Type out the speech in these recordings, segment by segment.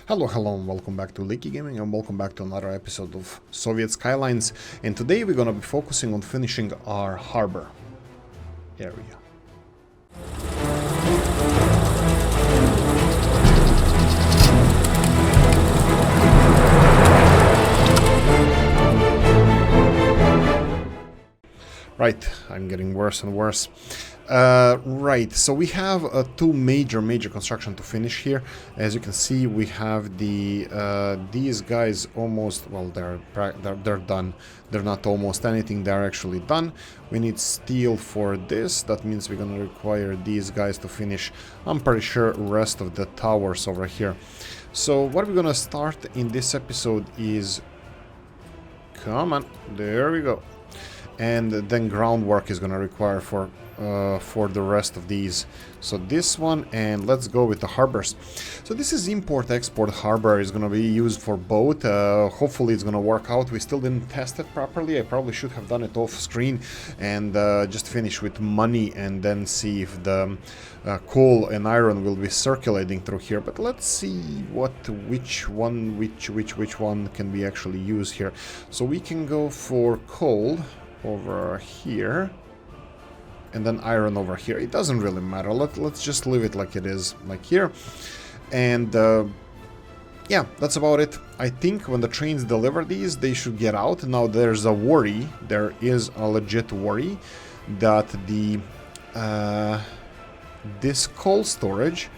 Hello, and welcome back to Oolykee Gaming, and welcome back to another episode of Soviet Skylines. And today we're gonna be focusing on finishing our harbor area. Right, I'm getting worse and worse. Right, so we have two major construction to finish here. As you can see, we have these guys almost, well, they're done. They're not almost anything, they're actually done. We need steel for this. That means we're gonna require these guys to finish, I'm pretty sure, rest of the towers over here. So what we're gonna start in this episode is, come on, there we go. And then groundwork is gonna require for the rest of these. So this one, and let's go with the harbors. So this is import-export harbor, is gonna be used for both. Hopefully it's gonna work out. We still didn't test it properly. I probably should have done it off screen and just finish with money and then see if the coal and iron will be circulating through here. But let's see which one can we actually use here. So we can go for coal over here and then iron over here. It doesn't really matter. Let's just leave it like it is, like here. And yeah, that's about it. I think when the trains deliver these, they should get out. Now there's a worry, there is a legit worry that this coal storage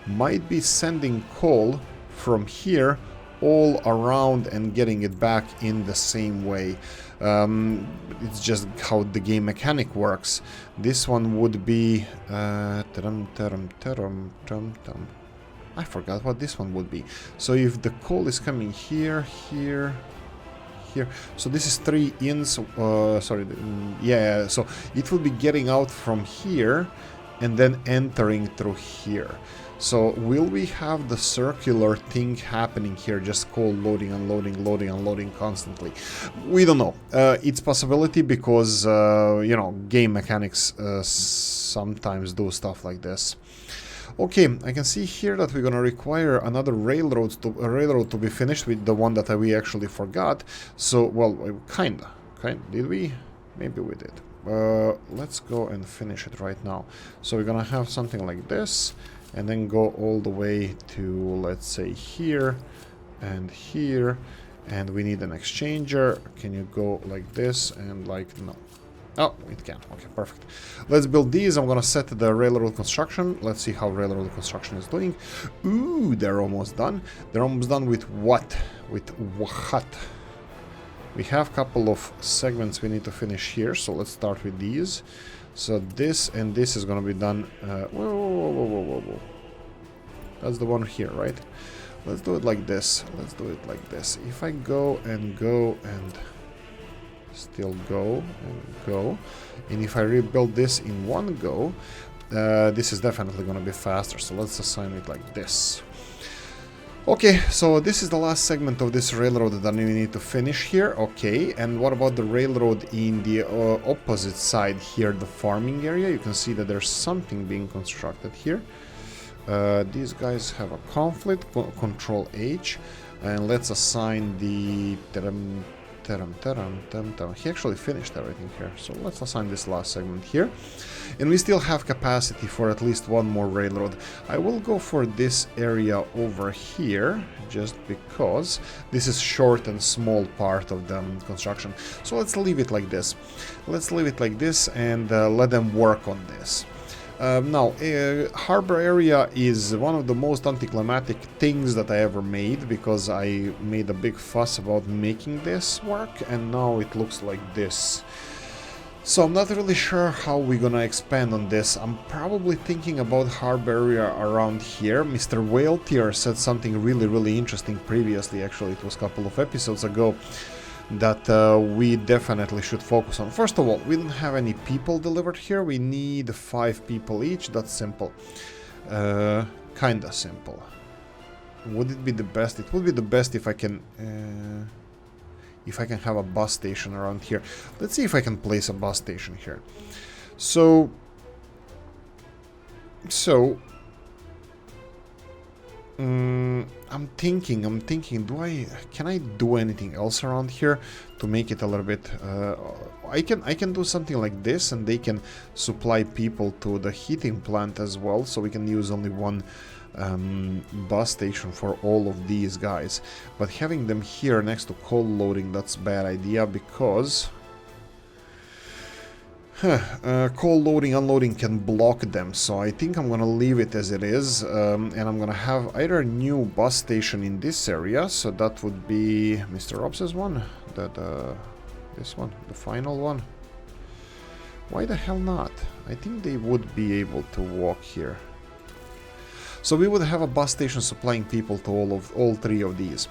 might be sending coal from here all around and getting it back in the same way. It's just how the game mechanic works. This one would be I forgot what this one would be. So if the coal is coming here, so this is 3 in, sorry, yeah, so it will be getting out from here and then entering through here. So will we have the circular thing happening here, just coal loading, unloading constantly? We don't know. It's possibility because, you know, game mechanics sometimes do stuff like this. Okay, I can see here that we're gonna require another railroad to be finished with the one that we actually forgot. So, well, kinda, did we? Maybe we did. Let's go and finish it right now. So we're gonna have something like this, and then go all the way to, let's say, here, and we need an exchanger. Can you go like this and like, no. Oh, it can. Okay, perfect. Let's build these. I'm gonna set the railroad construction. Let's see how railroad construction is doing. Ooh, they're almost done. They're almost done with what? With what? We have a couple of segments we need to finish here, so let's start with these. So this and this is gonna be done. Whoa. That's the one here, right? Let's do it like this. If I go and still go, and if I rebuild this in one go, this is definitely gonna be faster. So let's assign it like this. Okay, so this is the last segment of this railroad that we need to finish here. Okay, and what about the railroad in the opposite side here, the farming area? You can see that there's something being constructed here. These guys have a conflict, Control H, and let's assign the... He actually finished everything here, so let's assign this last segment here. And we still have capacity for at least one more railroad. I will go for this area over here, just because this is short and small part of the construction. So let's leave it like this. And let them work on this. Now, harbor area is one of the most anticlimactic things that I ever made, because I made a big fuss about making this work, and now it looks like this. So I'm not really sure how we're gonna expand on this. I'm probably thinking about harbor area around here. Mr. Whale Tier said something really interesting previously, actually it was a couple of episodes ago, that we definitely should focus on. First of all, we don't have any people delivered here. We need 5 people each. That's simple. Kinda simple. Would it be the best? It would be the best if I can have a bus station around here. Let's see if I can place a bus station here. So I'm thinking, can I do anything else around here to make it a little bit, I can do something like this, and they can supply people to the heating plant as well, so we can use only one bus station for all of these guys. But having them here next to coal loading, that's a bad idea, because coal loading, unloading can block them, so I think I'm gonna leave it as it is, and I'm gonna have either a new bus station in this area, so that would be Mr. Robs's one, this one, the final one. Why the hell not? I think they would be able to walk here. So we would have a bus station supplying people to all three of these.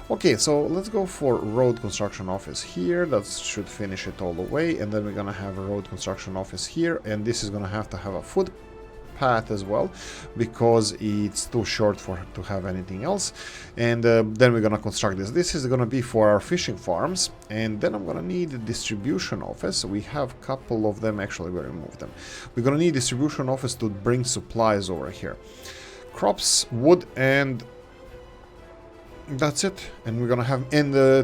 Okay, so let's go for road construction office here. That should finish it all the way, and then we're gonna have a road construction office here, and this is gonna have to have a footpath as well, because it's too short to have anything else. And then we're gonna construct this. This is gonna be for our fishing farms, and then I'm gonna need a distribution office. We have a couple of them. Actually, we removed them. We're gonna need distribution office to bring supplies over here. Crops, wood, and that's it. And we're gonna have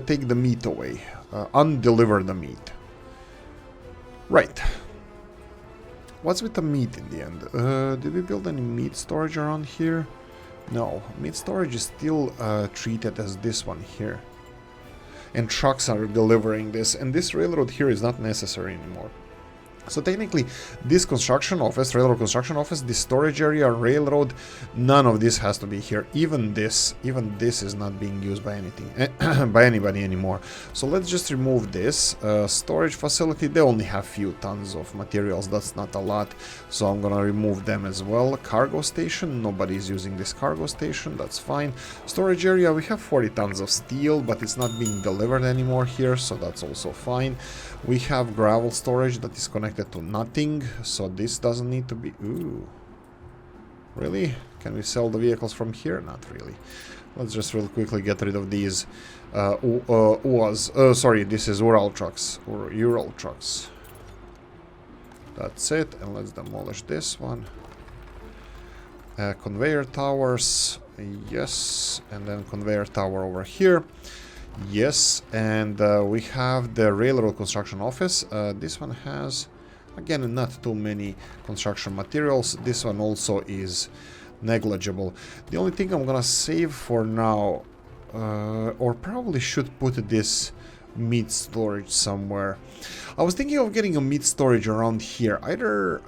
take the meat away, undeliver the meat. Right. What's with the meat in the end? Did we build any meat storage around here? No, meat storage is still treated as this one here, and trucks are delivering this, and this railroad here is not necessary anymore. So technically, this construction office, railroad construction office, this storage area, railroad, none of this has to be here. Even this is not being used by anything, by anybody anymore. So let's just remove this storage facility. They only have few tons of materials. That's not a lot. So I'm gonna remove them as well. Cargo station. Nobody's using this cargo station. That's fine. Storage area. We have 40 tons of steel, but it's not being delivered anymore here. So that's also fine. We have gravel storage that is connected to nothing, so this doesn't need to be... Ooh. Really? Can we sell the vehicles from here? Not really. Let's just real quickly get rid of these sorry, this is Ural trucks. Or Ural trucks. That's it, and let's demolish this one. Conveyor towers, yes, and then conveyor tower over here. Yes, and we have the railroad construction office. This one has, again, not too many construction materials. This one also is negligible. The only thing I'm gonna save for now, or probably should put this meat storage somewhere. I was thinking of getting a meat storage around here, either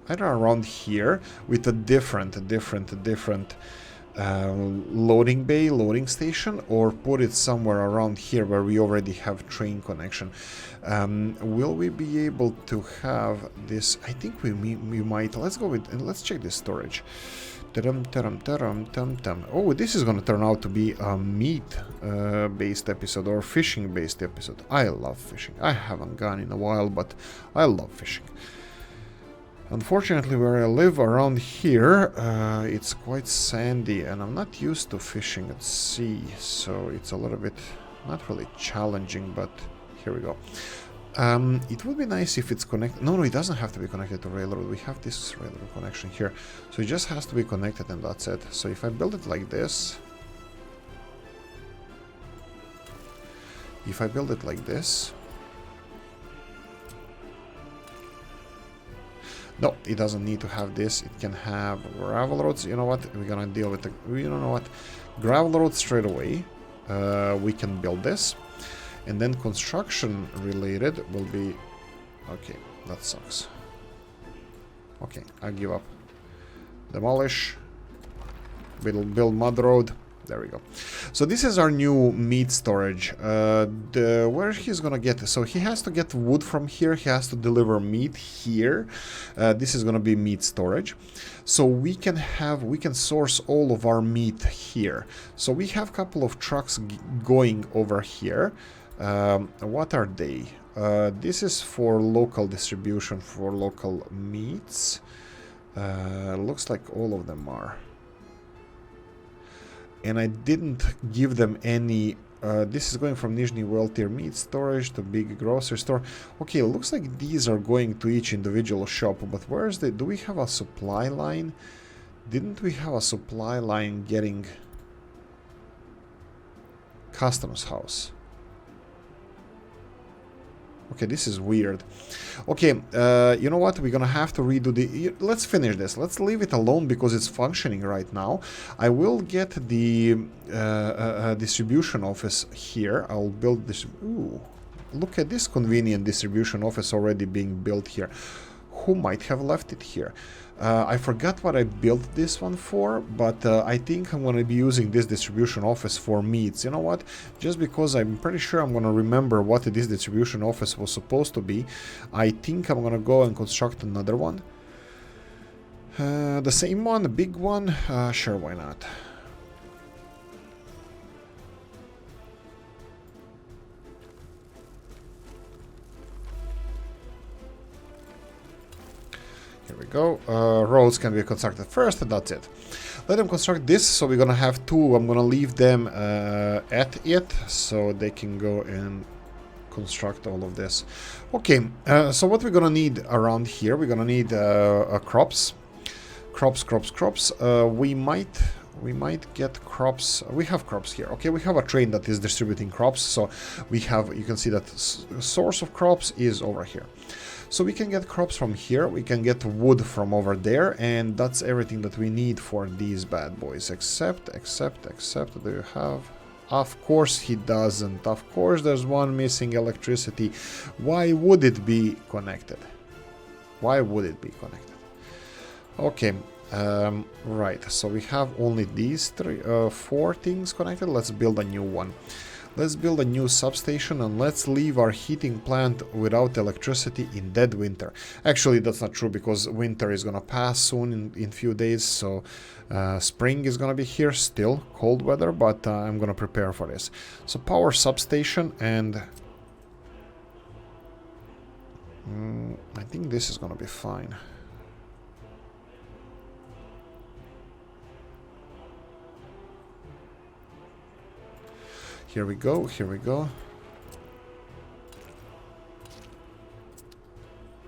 around here with a different loading bay, loading station, or put it somewhere around here where we already have train connection. Will we be able to have this? I think we might. Let's go with, and let's check this storage. Oh, this is gonna turn out to be a meat based episode or fishing based episode. I love fishing. I haven't gone in a while, but I love fishing. Unfortunately, where I live around here, it's quite sandy, and I'm not used to fishing at sea, so it's a little bit, not really challenging, but here we go. It would be nice if it's connected. No, it doesn't have to be connected to railroad. We have this railroad connection here, so it just has to be connected, and that's it. So if I build it like this, no, it doesn't need to have this. It can have gravel roads. You know what? We're gonna deal with the... You know what? Gravel roads straight away. We can build this. And then construction related will be... Okay, that sucks. Okay, I give up. Demolish. Build mud road. There we go. So this is our new meat storage. Where he's gonna get... So he has to get wood from here. He has to deliver meat here. This is gonna be meat storage. So we can source all of our meat here. So we have a couple of trucks going over here. What are they? This is for local distribution, for local meats. Looks like all of them are. And I didn't give them any... this is going from Nizhny World Tier Meat Storage to Big Grocery Store. Okay, looks like these are going to each individual shop, but where's the... Do we have a supply line? Didn't we have a supply line getting customs house? Okay, this is weird. Okay, you know what? We're gonna have to redo the... Let's finish this. Let's leave it alone because it's functioning right now. I will get the distribution office here. I'll build this... Ooh, look at this convenient distribution office already being built here. Who might have left it here? I forgot what I built this one for, but I think I'm going to be using this distribution office for meats. You know what? Just because I'm pretty sure I'm going to remember what this distribution office was supposed to be, I think I'm going to go and construct another one. The same one, the big one? Sure, why not? Here we go. Roads can be constructed first, and that's it. Let them construct this, so we're gonna have two. I'm gonna leave them at it, so they can go and construct all of this. Okay, so what we're gonna need around here, we're gonna need crops. Crops. We might get crops. We have crops here. Okay, we have a train that is distributing crops, so we have, you can see that source of crops is over here. So we can get crops from here, we can get wood from over there, and that's everything that we need for these bad boys. Except, do you have... Of course he doesn't. Of course there's one missing electricity. Why would it be connected? Why would it be connected? Okay, right, so we have only these four things connected. Let's build a new one. Let's build a new substation and let's leave our heating plant without electricity in dead winter. Actually, that's not true because winter is gonna pass soon in few days, so spring is gonna be here still, cold weather, but I'm gonna prepare for this. So power substation, and I think this is gonna be fine. Here we go, here we go.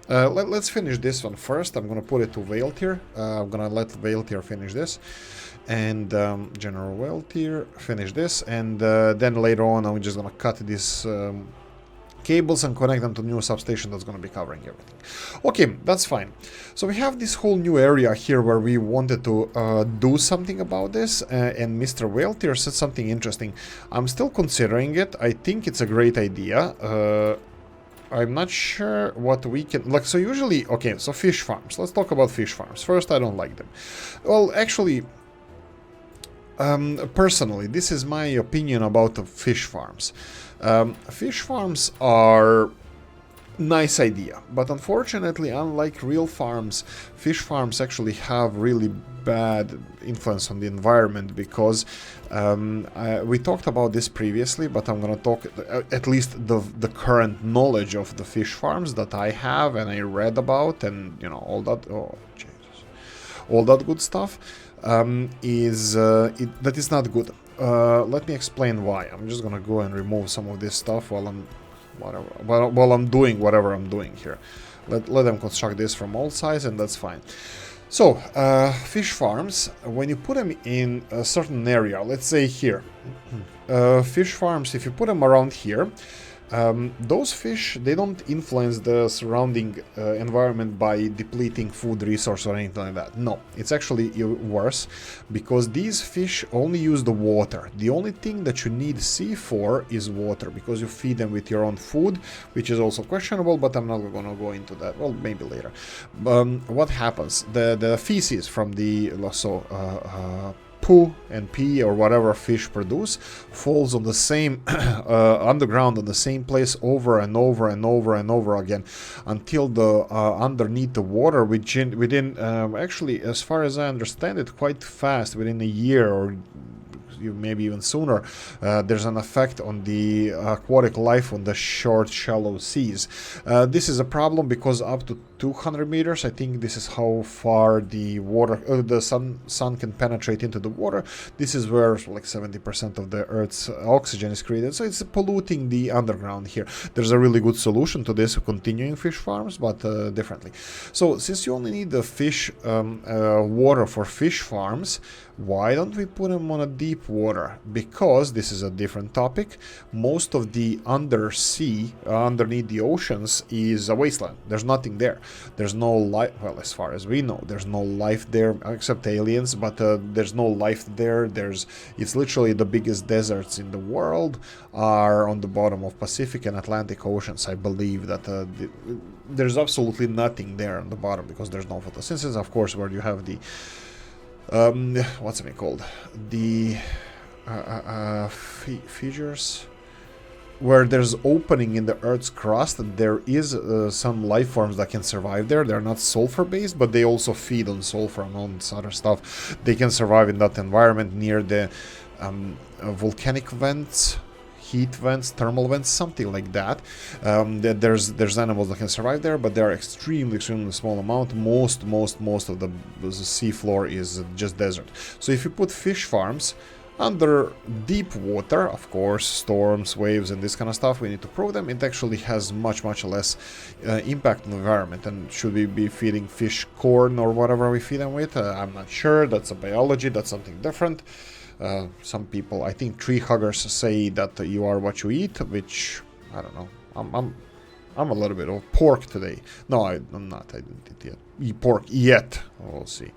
Let's finish this one first. I'm gonna put it to Veil Tier. I'm gonna let Veil Tier finish this. And General Veil Tier, finish this. And then later on, I'm just gonna cut this cables and connect them to new substation that's going to be covering everything. Okay, that's fine. So we have this whole new area here where we wanted to do something about this, and Mr. Whaletier said something interesting. I'm still considering it. I think it's a great idea. I'm not sure what we can... Like, so usually... Okay, so fish farms. Let's talk about fish farms. First, I don't like them. Well, actually... personally, this is my opinion about the fish farms. Fish farms are nice idea, but unfortunately, unlike real farms, fish farms actually have really bad influence on the environment because we talked about this previously, but I'm gonna talk at least the current knowledge of the fish farms that I have and I read about, and you know, all that. Oh Jesus, all that good stuff. That is not good. Let me explain why. I'm just gonna go and remove some of this stuff while I'm doing whatever I'm doing here. Let them construct this from all sides, and that's fine. So, fish farms, when you put them in a certain area, let's say here, fish farms, if you put them around here, those fish, they don't influence the surrounding environment by depleting food resource or anything like that. No, it's actually worse, because these fish only use the water. The only thing that you need sea for is water, because you feed them with your own food, which is also questionable, but I'm not gonna go into that. Well, maybe later. What happens? The feces from the poo and pee or whatever fish produce falls on the same underground, on the same place over and over and over and over again until the underneath the water within actually, as far as I understand it, quite fast, within a year or maybe even sooner, there's an effect on the aquatic life on the short, shallow seas. This is a problem because up to 200 meters. I think this is how far the water, the sun can penetrate into the water. This is where like 70% of the Earth's oxygen is created. So it's polluting the underground here. There's a really good solution to this, continuing fish farms, but differently. So since you only need the fish water for fish farms, why don't we put them on a deep water? Because this is a different topic. Most of the undersea, underneath the oceans, is a wasteland. There's nothing there. There's no life. Well, as far as we know, there's no life there except aliens. But there's no life there. It's literally the biggest deserts in the world are on the bottom of Pacific and Atlantic Oceans. I believe that there's absolutely nothing there on the bottom because there's no photosynthesis. Of course, where you have the what's it called? The fissures, where there's opening in the Earth's crust. There is some life forms that can survive there. They're not sulfur based, but they also feed on sulfur and all this other stuff. They can survive in that environment near the volcanic vents, heat vents, thermal vents, something like that. There's animals that can survive there, but they're extremely small amount. Most of the sea floor is just desert. So if you put fish farms under deep water, of course, storms, waves, and this kind of stuff, we need to prove them. It actually has much less impact on the environment. And should we be feeding fish corn or whatever we feed them with? I'm not sure. That's a biology. That's something different. Some people, I think tree huggers say that you are what you eat, which I don't know. I'm a little bit of pork today. No, I'm not. I didn't eat pork yet. We'll see.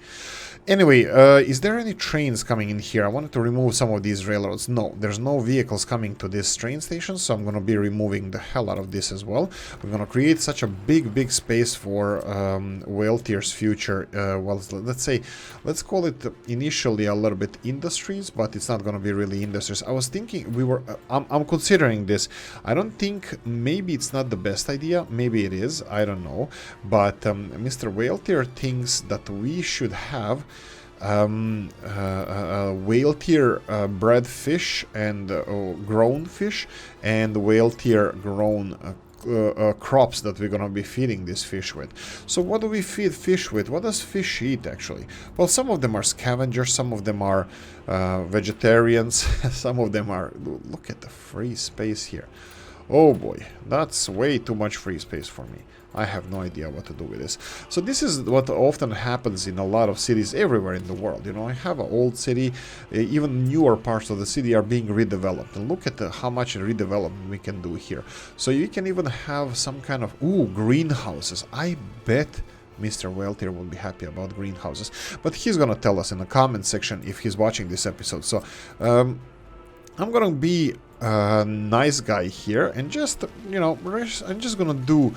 Anyway, is there any trains coming in here? I wanted to remove some of these railroads. No, there's no vehicles coming to this train station, so I'm going to be removing the hell out of this as well. We're going to create such a big space for Whaltier's future. Well, let's call it initially a little bit industries, but it's not going to be really industries. I was thinking I'm considering this. I don't think, maybe it's not the best idea. Maybe it is. I don't know. But Mr. Whaltier thinks that we should have Whaltier bred fish and grown fish and Whaltier grown crops that we're gonna be feeding this fish with. So what do we feed fish with? What does fish eat actually? Well, some of them are scavengers, some of them are vegetarians, some of them are... Look at the free space here. Oh boy, that's way too much free space for me. I have no idea what to do with this. So this is what often happens in a lot of cities everywhere in the world. You know, I have an old city, even newer parts of the city are being redeveloped. And look at how much redevelopment we can do here. So you can even have some kind of, greenhouses. I bet Mr. Whaltier will be happy about greenhouses. But he's gonna tell us in the comment section if he's watching this episode. So I'm gonna be a nice guy here and just, you know, I'm just gonna do,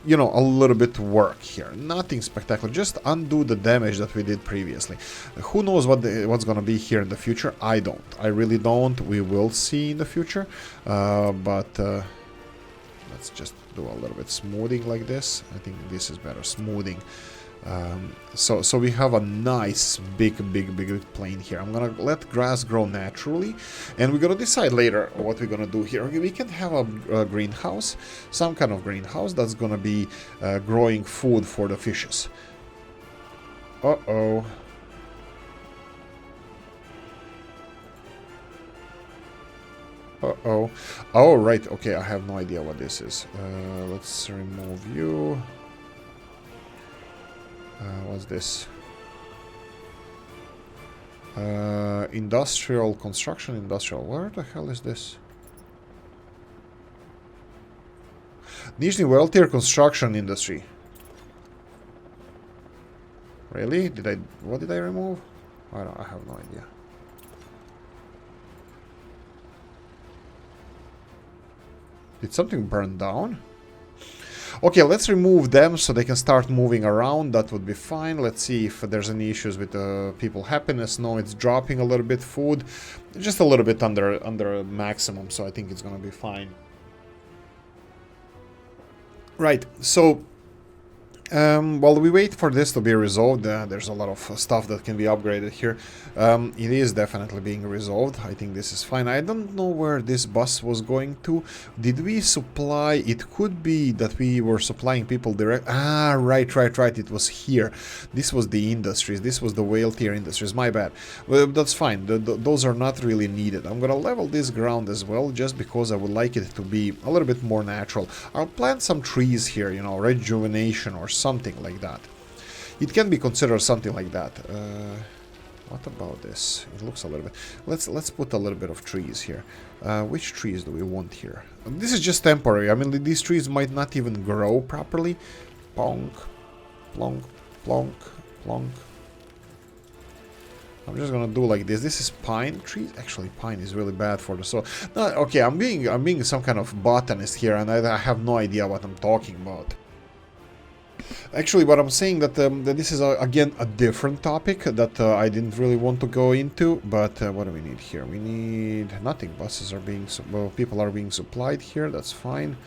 you know, a little bit work here. Nothing spectacular. Just undo the damage that we did previously. Who knows what's gonna be here in the future? I don't. I really don't. We will see in the future. But let's just do a little bit smoothing like this. I think this is better. Smoothing. So we have a nice big plain here. I'm gonna let grass grow naturally, and we're gonna decide later what we're gonna do here. We can have a greenhouse, some kind of greenhouse that's gonna be growing food for the fishes. Uh-oh. Uh-oh. Oh, right. Okay, I have no idea what this is. Let's remove you. What's this? Industrial construction, industrial. Where the hell is this? Nizhny Whaltier construction industry. Really? What did I remove? I have no idea. Did something burn down? Okay, let's remove them so they can start moving around. That would be fine. Let's see if there's any issues with people happiness. No, it's dropping a little bit. Food, just a little bit under maximum, so I think it's gonna be fine. Right, so While we wait for this to be resolved, there's a lot of stuff that can be upgraded here. It is definitely being resolved. I think this is fine. I don't know where this bus was going to. Did we supply? It could be that we were supplying people direct. Ah, right. It was here. This was the industries. This was the whale tier industries. My bad. Well, that's fine. Those are not really needed. I'm gonna level this ground as well, just because I would like it to be a little bit more natural. I'll plant some trees here, you know, rejuvenation or something like that. It can be considered something like that. What about this? It looks a little bit... Let's put a little bit of trees here. Which trees do we want here? This is just temporary. I mean, these trees might not even grow properly. Plonk, plonk, plonk, plonk. I'm just gonna do like this. This is pine trees. Actually, pine is really bad for the soil. No, okay, I'm being some kind of botanist here, and I have no idea what I'm talking about. Actually, what I'm saying that this is again a different topic that I didn't really want to go into. But what do we need here? We need nothing. Buses are being well, people are being supplied here. That's fine.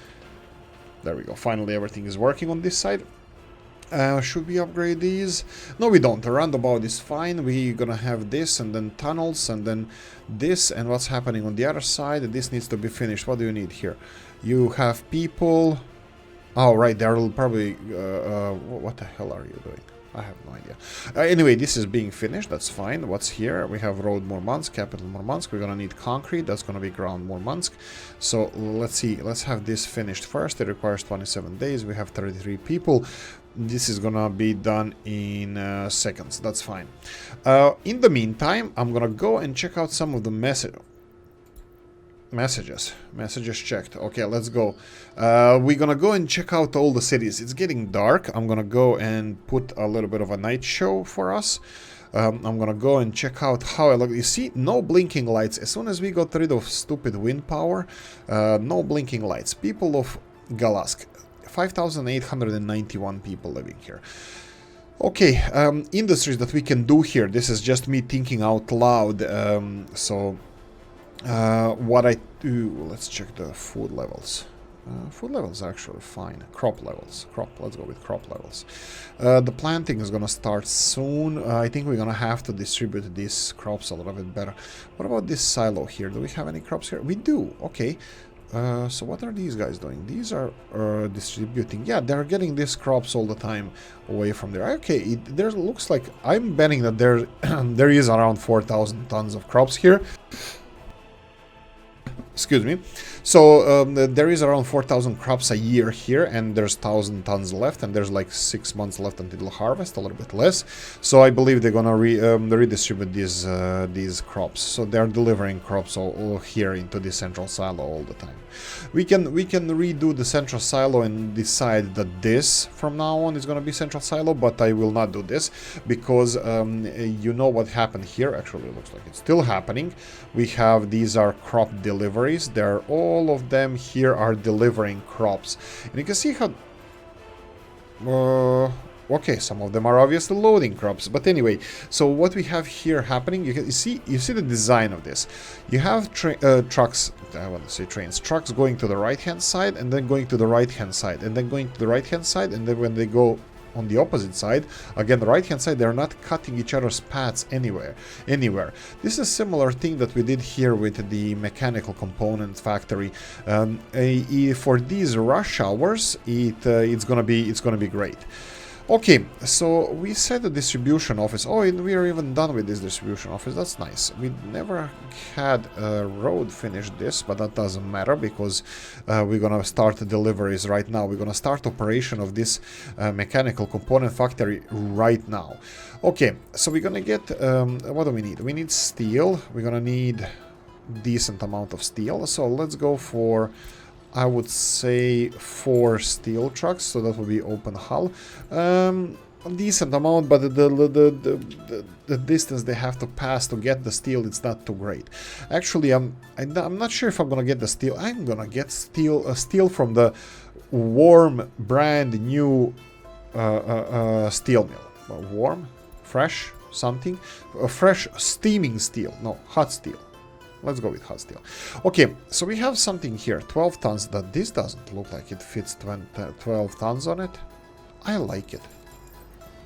There we go. Finally, everything is working on this side. Should we upgrade these? No, we don't. The roundabout is fine. We're gonna have this and then tunnels and then this. And what's happening on the other side? This needs to be finished. What do you need here? You have people... Oh, right. They're probably... what the hell are you doing? I have no idea. Anyway, this is being finished. That's fine. What's here? We have Road Murmansk, Capital Murmansk. We're gonna need concrete. That's gonna be Ground Murmansk. So let's see. Let's have this finished first. It requires 27 days. We have 33 people. This is gonna be done in seconds. That's fine. In the meantime, I'm gonna go and check out some of the messages checked. Okay, let's go. We're gonna go and check out all the cities. It's getting dark. I'm gonna go and put a little bit of a night show for us. I'm gonna go and check out how I look. You see, no blinking lights. As soon as we got rid of stupid wind power, no blinking lights. People of Galask, 5,891 people living here. Okay, industries that we can do here. This is just me thinking out loud. What I do, let's check the food levels. Food levels are actually fine. Crop levels. Let's go with crop levels. The planting is gonna start soon. I think we're gonna have to distribute these crops a little bit better. What about this silo here? Do we have any crops here? We do. Okay. So what are these guys doing? These are distributing. Yeah, they're getting these crops all the time away from there. Okay, there looks like... I'm betting that there, there is around 4,000 tons of crops here. Excuse me. So there is around 4,000 crops a year here, and there's 1,000 tons left, and there's like 6 months left until harvest, a little bit less. So I believe they're gonna redistribute these crops. So they're delivering crops all here into the central silo all the time. We can redo the central silo and decide that this from now on is gonna be central silo, but I will not do this because you know what happened here. Actually, it looks like it's still happening. We have these are crop deliveries. They're all of them here are delivering crops, and you can see how okay, some of them are obviously loading crops, but anyway, so what we have here happening, you see the design of this. You have trucks, I want to say trains, trucks going to the right hand side and then going to the right hand side and then going to the right hand side, and then when they go on the opposite side, again the right hand side, they're not cutting each other's paths anywhere. This is a similar thing that we did here with the mechanical component factory. For these rush hours, it's gonna be great. Okay, so we set the distribution office. Oh, and we are even done with this distribution office. That's nice. We never had a road finish this, but that doesn't matter because we're gonna start the deliveries right now. We're gonna start operation of this mechanical component factory right now. Okay, so we're gonna get what do we need? We need steel. We're gonna need decent amount of steel. So let's go for, I would say, 4 steel trucks, so that would be open hull. A decent amount, but the distance they have to pass to get the steel, it's not too great. Actually, I'm not sure if I'm gonna get the steel. I'm gonna get steel from the warm, brand new steel mill. Warm, fresh, something, fresh steaming steel. No, hot steel. Let's go with hot steel. Okay, so we have something here, 12 tons. That this doesn't look like it fits 12 tons on it. I like it.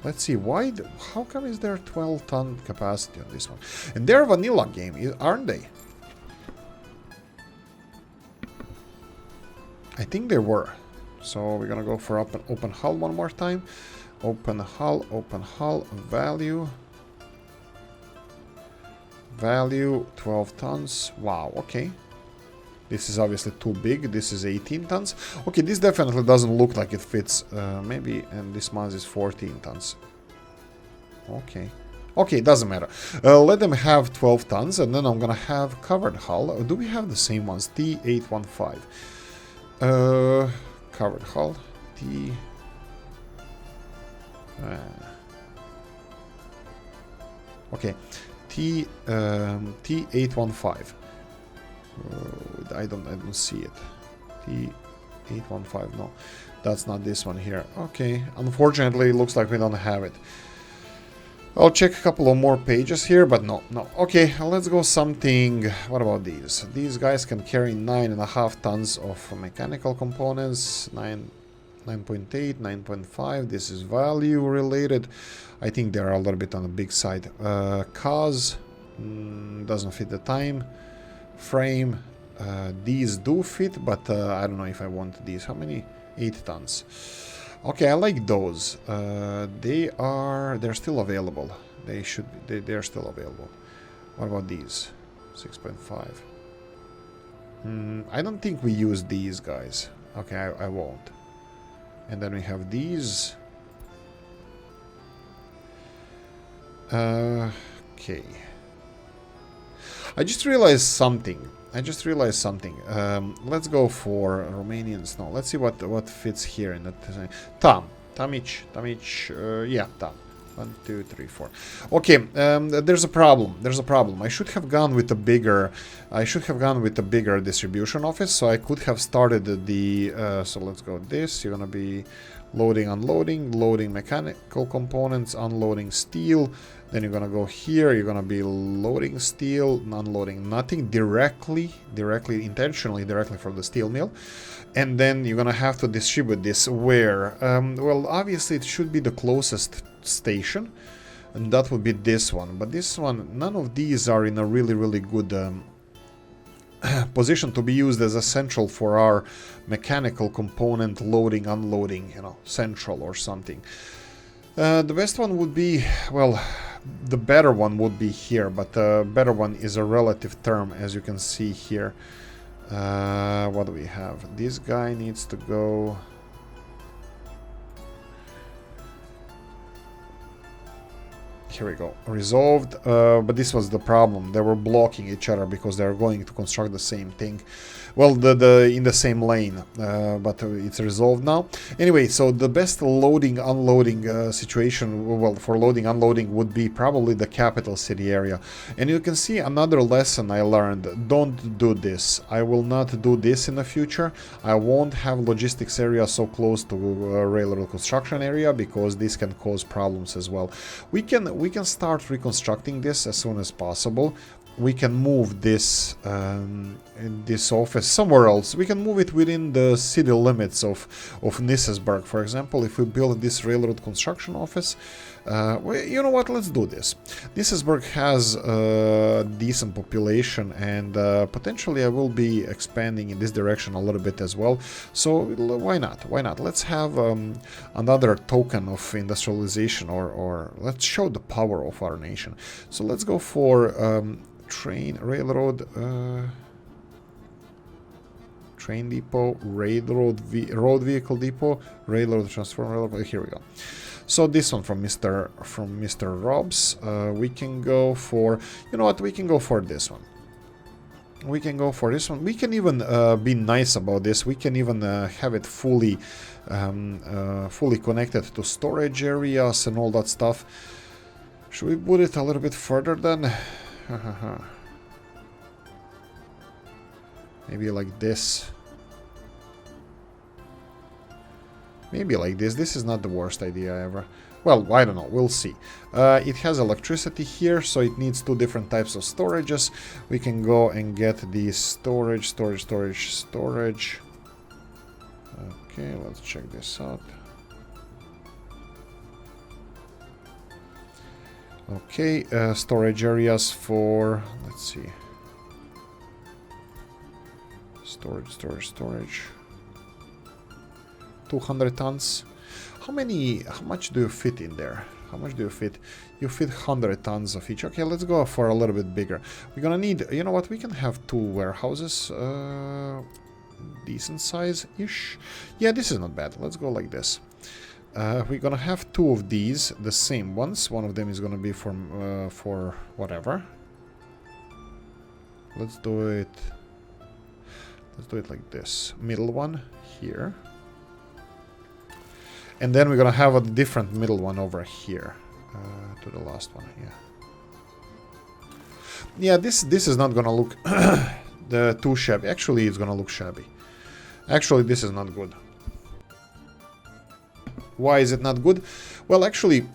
Let's see, why? How come is there 12-ton capacity on this one? And they're a vanilla game, aren't they? I think they were. So we're gonna go for open hull one more time. Open hull, value. Value, 12 tons. Wow, okay. This is obviously too big. This is 18 tons. Okay, this definitely doesn't look like it fits. Maybe, and this one is 14 tons. Okay. Okay, it doesn't matter. Let them have 12 tons, and then I'm gonna have covered hull. Do we have the same ones? T815. Covered hull. T... okay. T815. I don't see it. T815, no. That's not this one here. Okay. Unfortunately, it looks like we don't have it. I'll check a couple of more pages here, but no. Okay, let's go something... What about these? These guys can carry 9.5 tons of mechanical components. 9.8, 9.5. This is value related. I think they're a little bit on the big side. Cause doesn't fit the time frame. These do fit, but I don't know if I want these. How many? 8 tons. Okay, I like those. They're still available. They should be. They're still available. What about these? 6.5. I don't think we use these guys. Okay, I won't. And then we have these. Okay. I just realized something. Let's go for Romanians. No, let's see what fits here in that. Tomic. Yeah, Tom. 1, 2, 3, 4. Okay, there's a problem. I should have gone with a bigger. Distribution office. So I could have started the. So let's go. This. You're gonna be loading, unloading, loading mechanical components, unloading steel. Then you're gonna go here. You're gonna be loading steel, unloading nothing intentionally directly from the steel mill. And then you're gonna have to distribute this where? Well, obviously it should be the closest station, and that would be this one. But this one, none of these are in a really good position to be used as a central for our mechanical component loading, unloading, central or something. The best one would be, well, the better one would be here, but the better one is a relative term, as you can see here. What do we have? This guy needs to go... Here we go. Resolved, but this was the problem. They were blocking each other because they are going to construct the same thing. Well, in the same lane, but it's resolved now. Anyway, so the best loading, unloading situation, well, for loading, unloading would be probably the capital city area. And you can see another lesson I learned. Don't do this. I will not do this in the future. I won't have logistics area so close to railroad construction area because this can cause problems as well. We can start reconstructing this as soon as possible. We can move this this office somewhere else. We can move it within the city limits of Nissesburg. For example, if we build this railroad construction office, well, you know what? Let's do this. Nissesburg has a decent population, and potentially I will be expanding in this direction a little bit as well. So why not? Why not? Let's have another token of industrialization, or let's show the power of our nation. So let's go for train, railroad, train depot, road vehicle depot, railroad transformer. Railroad, here we go. So this one from Mr. Robs. We can go for, you know what? We can go for this one. We can go for this one. We can even be nice about this. We can even have it fully connected to storage areas and all that stuff. Should we put it a little bit further then? Maybe like this. Maybe like this. This is not the worst idea ever. Well, I don't know. We'll see. It has electricity here, so it needs 2 different types of storages. We can go and get the storage. Okay, let's check this out. Okay, storage areas for, let's see. Storage. 200 tons. How much do you fit in there? How much do you fit? You fit 100 tons of each. Okay, let's go for a little bit bigger. We're gonna need, you know what, we can have 2 warehouses. Decent size-ish. Yeah, this is not bad. Let's go like this. We're gonna have 2 of these, the same ones. One of them is gonna be for whatever. Let's do it like this. Middle one here. And then we're gonna have a different middle one over here. To the last one, yeah. Yeah, this is not gonna look too shabby. Actually, it's gonna look shabby. Actually, this is not good. Why is it not good? Well, actually,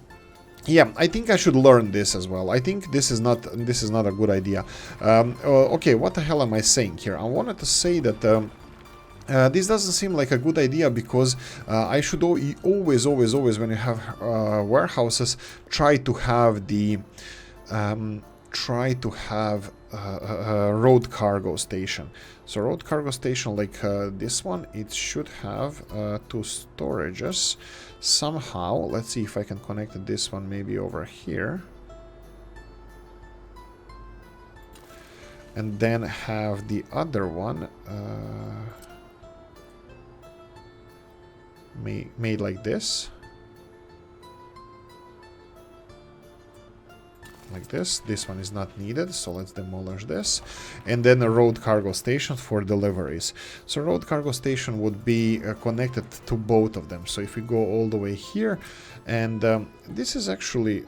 yeah, I think I should learn this as well. I think this is not a good idea. Okay, what the hell am I saying here? I wanted to say that this doesn't seem like a good idea because I should always, when you have warehouses, try to have the road cargo station. So road cargo station like this one, it should have 2 storages somehow. Let's see if I can connect this one maybe over here. And then have the other one made like this. Like this. This one is not needed, so let's demolish this. And then a road cargo station for deliveries. So road cargo station would be connected to both of them. So if we go all the way here, and this is actually,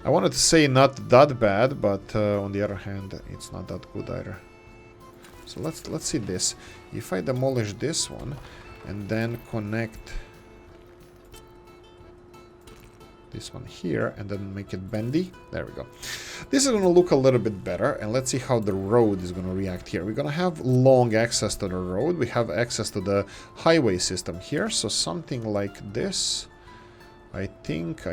I wanted to say not that bad, but on the other hand, it's not that good either. So let's see this. If I demolish this one and then connect this one here and then make it bendy, there we go. This is going to look a little bit better, and let's see how the road is going to react here. We're going to have long access to the road. We have access to the highway system here, so something like this I think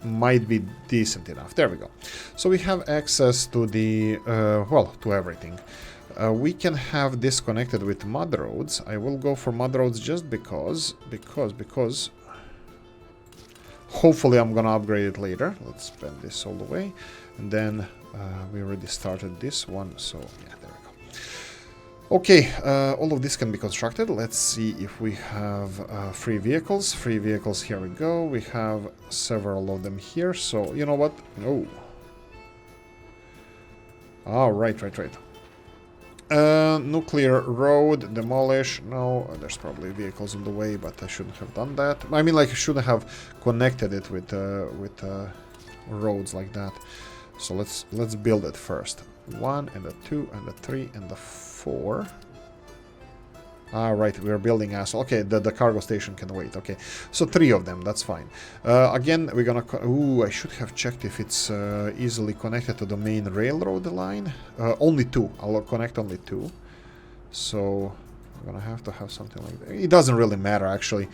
might be decent enough. There we go. So we have access to the well, to everything. We can have this connected with mud roads. I will go for mud roads just because hopefully I'm gonna upgrade it later. Let's bend this all the way, and then we already started this one, so yeah, there we go. Okay, all of this can be constructed. Let's see if we have free vehicles. Free vehicles, here we go. We have several of them here, so you know what? No. Oh, right. Nuclear road, demolish. No, there's probably vehicles in the way, but I shouldn't have done that. I mean, like, I should have connected it with roads like that. So let's build it first. 1 and a 2 and a 3 and a 4. Ah, right, we're building asshole. Okay, the cargo station can wait. Okay, so 3 of them, that's fine. Again, we're gonna... Ooh, I should have checked if it's easily connected to the main railroad line. Only 2. I'll connect only 2. So, I'm gonna have to have something like that. It doesn't really matter, actually.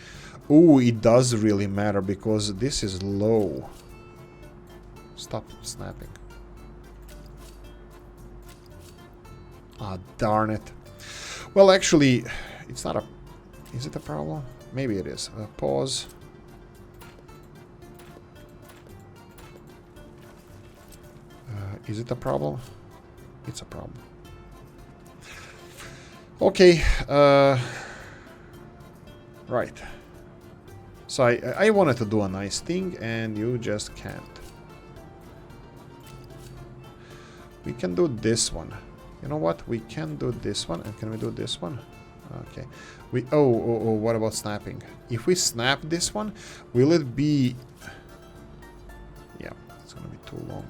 Ooh, it does really matter, because this is low. Stop snapping. Ah, darn it. Well, actually, it's not a... Is it a problem? Maybe it is. Pause. Is it a problem? It's a problem. Okay. Right. So I wanted to do a nice thing, and you just can't. We can do this one. You know what? We can do this one, and can we do this one? Okay. Oh, what about snapping? If we snap this one, will it be... Yeah, it's gonna be too long.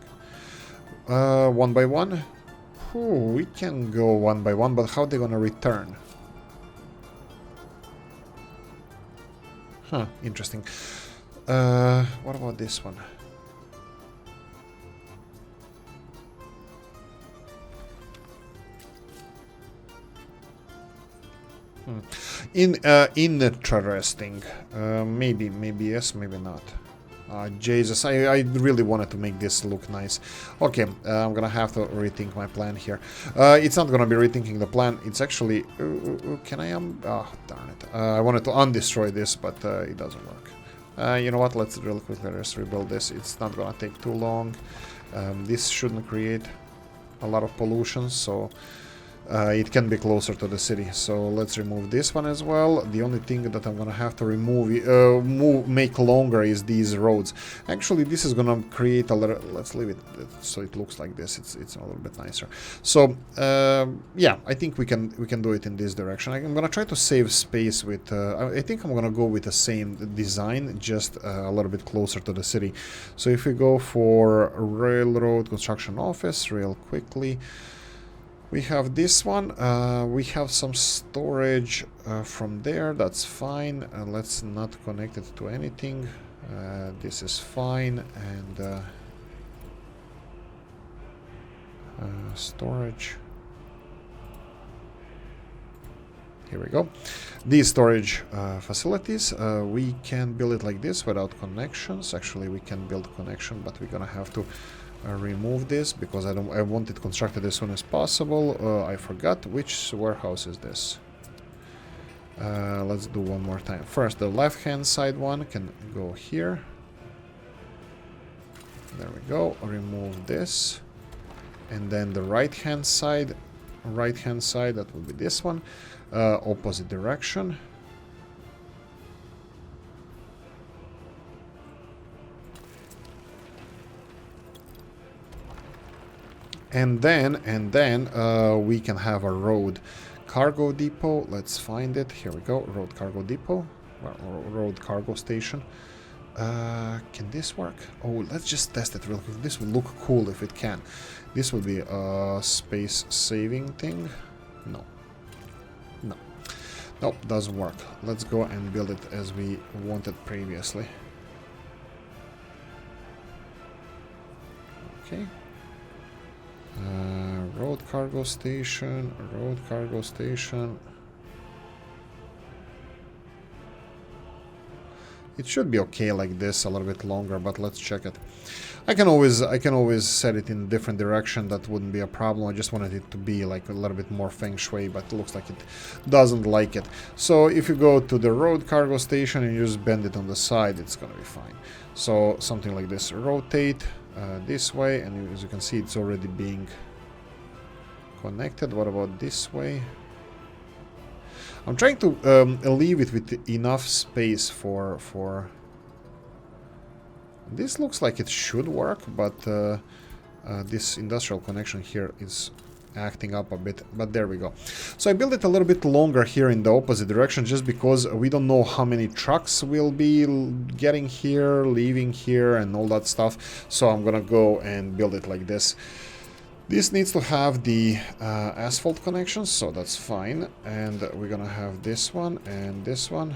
1 by 1? Ooh, we can go 1 by 1, but how are they gonna return? Huh, interesting. What about this one? Interesting. Maybe yes, maybe not. Jesus, I really wanted to make this look nice. Okay, I'm gonna have to rethink my plan here. It's not gonna be rethinking the plan. It's actually... can I... oh, darn it. I wanted to undestroy this, but it doesn't work. You know what? Let's real quickly just rebuild this. It's not gonna take too long. This shouldn't create a lot of pollution, so... it can be closer to the city, so let's remove this one as well. The only thing that I'm gonna have to make longer is these roads. Actually, this is gonna create a little... let's leave it so it looks like this. It's a little bit nicer. So yeah, I think we can do it in this direction. I'm gonna try to save space with... I think I'm gonna go with the same design, just a little bit closer to the city. So if we go for railroad construction office real quickly. We have this one, we have some storage from there, that's fine. Let's not connect it to anything. This is fine, and storage. Here we go. These storage facilities, we can build it like this without connections. Actually, we can build connection, but we're gonna have to remove this because I want it constructed as soon as possible. I forgot which warehouse is this. Let's do one more time. First, the left-hand side one can go here. There we go. Remove this, and then the right-hand side, that will be this one, opposite direction. And then we can have a road cargo depot. Let's find it. Here we go. Road cargo depot. Well, road cargo station. Can this work? Oh, let's just test it real quick. This would look cool if it can. This will be a space saving thing. No. Nope, doesn't work. Let's go and build it as we wanted previously. Okay. Road cargo station, It should be okay like this, a little bit longer, but let's check it. I can always set it in a different direction. That wouldn't be a problem. I just wanted it to be like a little bit more feng shui, but it looks like it doesn't like it. So if you go to the road cargo station and you just bend it on the side, it's gonna be fine. So something like this. Rotate this way, and as you can see, it's already being connected. What about this way? I'm trying to leave it with enough space for... This looks like it should work, but this industrial connection here is acting up a bit, but there we go. So I built it a little bit longer here in the opposite direction, just because we don't know how many trucks will be getting here, leaving here, and all that stuff. So I'm gonna go and build it like this. This needs to have the asphalt connections, so that's fine. And we're gonna have this one, and this one,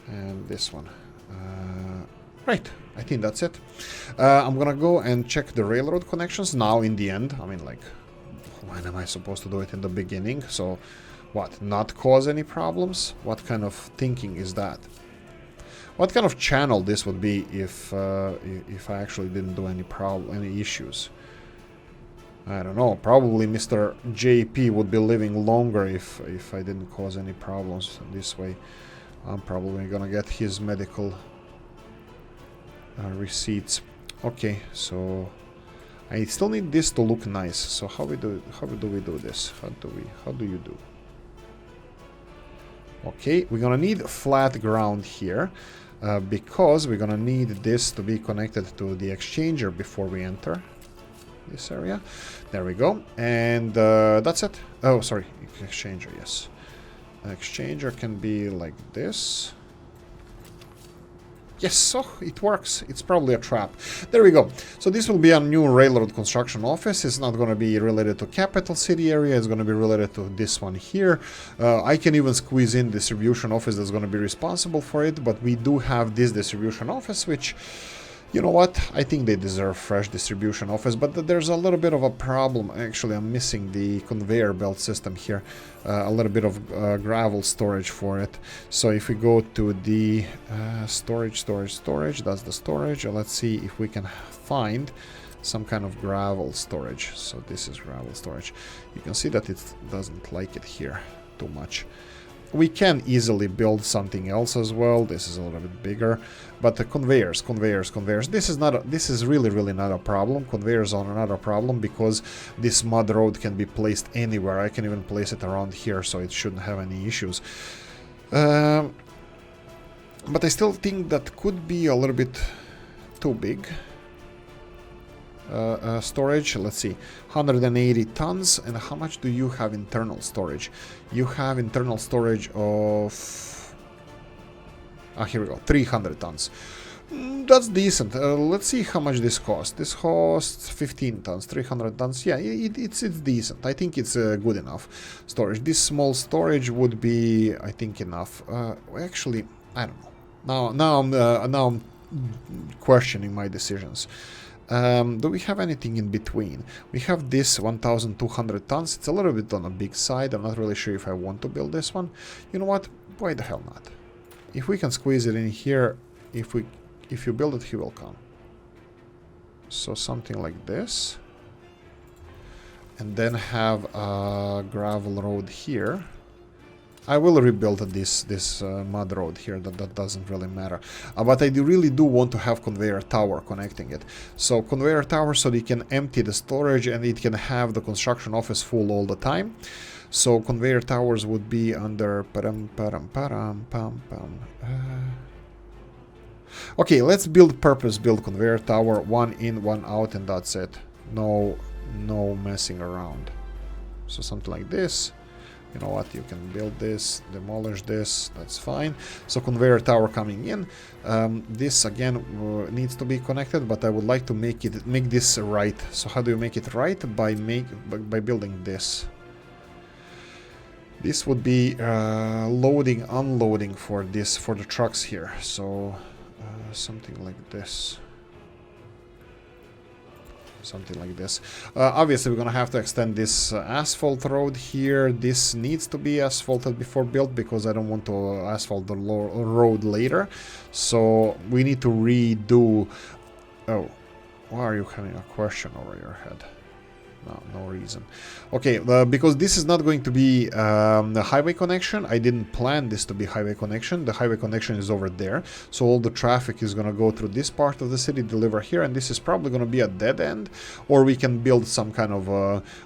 and this one. Right, I think that's it. I'm gonna go and check the railroad connections now in the end. I mean, like, when am I supposed to do it in the beginning? So, what, not cause any problems? What kind of thinking is that? What kind of channel this would be if I actually didn't do any issues? I don't know. Probably Mr. JP would be living longer if I didn't cause any problems this way. I'm probably gonna get his medical receipts. Okay, so I still need this to look nice. So how do we do this? How do you do? Okay, we're gonna need flat ground here because we're gonna need this to be connected to the exchanger before we enter this area. There we go, and that's it. Oh, sorry, exchanger. Yes, exchanger can be like this. Yes, oh, it works. It's probably a trap. There we go. So this will be a new railroad construction office. It's not going to be related to capital city area. It's going to be related to this one here. I can even squeeze in distribution office that's going to be responsible for it. But we do have this distribution office, which You know what? I think they deserve fresh distribution office, but there's a little bit of a problem. Actually, I'm missing the conveyor belt system here. A little bit of gravel storage for it. So if we go to the storage, that's the storage. Let's see if we can find some kind of gravel storage. So this is gravel storage. You can see that it doesn't like it here too much. We can easily build something else as well. This is a little bit bigger, but the conveyors. This is really not a problem. Conveyors are not a problem because this mud road can be placed anywhere. I can even place it around here, so it shouldn't have any issues. But I still think that could be a little bit too big. Storage, let's see, 180 tons. And how much do you have internal storage? You have internal storage of here we go, 300 tons. That's decent. Let's see how much this costs. This costs 15 tons, 300 tons. Yeah, it's decent. I think it's good enough storage. This small storage would be, I think, enough. Actually, I don't know. Now I'm questioning my decisions. Do we have anything in between? We have this 1,200 tons. It's a little bit on a big side. I'm not really sure if I want to build this one. You know what? Why the hell not? If we can squeeze it in here, if you build it, he will come. So something like this. And then have a gravel road here. I will rebuild this mud road here, that doesn't really matter. But I really do want to have conveyor tower connecting it. So conveyor tower so they can empty the storage and it can have the construction office full all the time. So conveyor towers would be under... Okay, let's purpose-build conveyor tower. One in, one out, and that's it. No messing around. So something like this. You know what, you can build this, demolish this, that's fine. So conveyor tower coming in. This again needs to be connected, but I would like to make this right. So how do you make it right? By building this. This would be loading, unloading for the trucks here. So something like this. Something like this. Obviously, we're gonna have to extend this asphalt road here. This needs to be asphalted before built because I don't want to asphalt the road later. So we need to redo. Oh, why are you having a question over your head? No reason. Okay, because this is not going to be a highway connection. I didn't plan this to be highway connection. The highway connection is over there. So all the traffic is going to go through this part of the city, deliver here, and this is probably going to be a dead end. Or we can build some kind of,